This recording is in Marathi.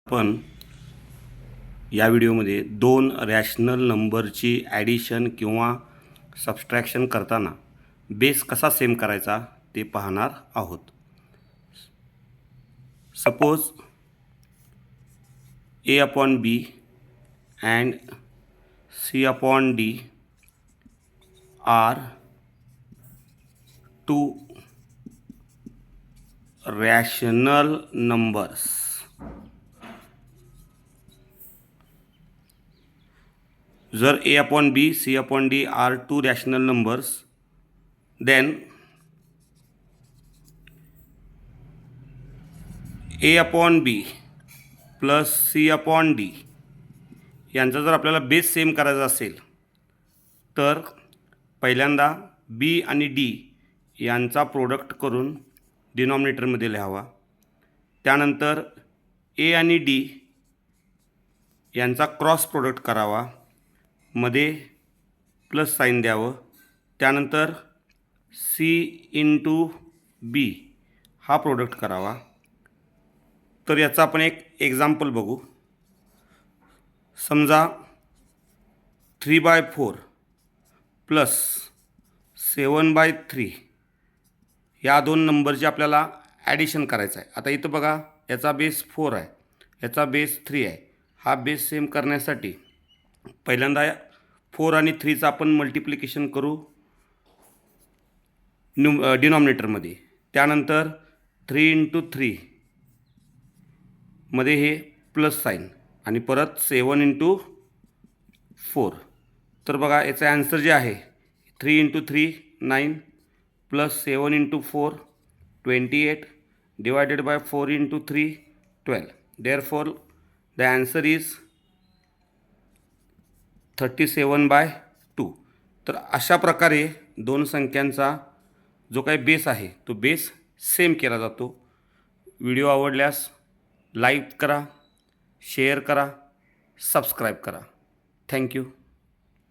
पण या व्हिडिओमध्ये दोन रॅशनल नंबरची ॲडिशन किंवा सबस्ट्रॅक्शन करताना बेस कसा सेम करायचा ते पाहणार आहोत. Suppose a upon b and c upon d are two rational numbers. जर a upon b, c upon d are two rational numbers, then a upon b plus c upon d यांचा जर आपल्याला बेस सेम करायचा असेल तर पहिल्यांदा b आणि d यांचा प्रोडक्ट करून डिनॉमिनेटरमध्ये लिहावा. त्यानंतर a आणि d यांचा क्रॉस प्रोडक्ट करावा, मध्ये प्लस साईन द्यावं. त्यानंतर c इंटू b हा प्रोडक्ट करावा. तर याचा आपण एक एक्झाम्पल बघू. समजा 3/4 प्लस 7/3 या दोन नंबरचे आपल्याला ॲडिशन करायचं आहे. आता इथं बघा, याचा बेस 4 आहे, याचा बेस 3 आहे. हा बेस सेम करण्यासाठी पहिल्यांदा 4 आणि 3चं आपण मल्टिप्लिकेशन करू डिनॉमिनेटरमध्ये. त्यानंतर 3 इंटू 3 मध्ये हे प्लस साईन आणि परत 7 इंटू 4. तर बघा, याचं ॲन्सर जे आहे 3 into 3 9 plus 7 into 4 28 divided by 4 into 3 12. Therefore the answer is 37/2. तर अशा प्रकारे दोन संख्यांचा जो काही बेस आहे तो बेस सेम केला जातो. व्हिडिओ आवडल्यास लाईक करा, शेअर करा, सबस्क्राईब करा. थँक्यू.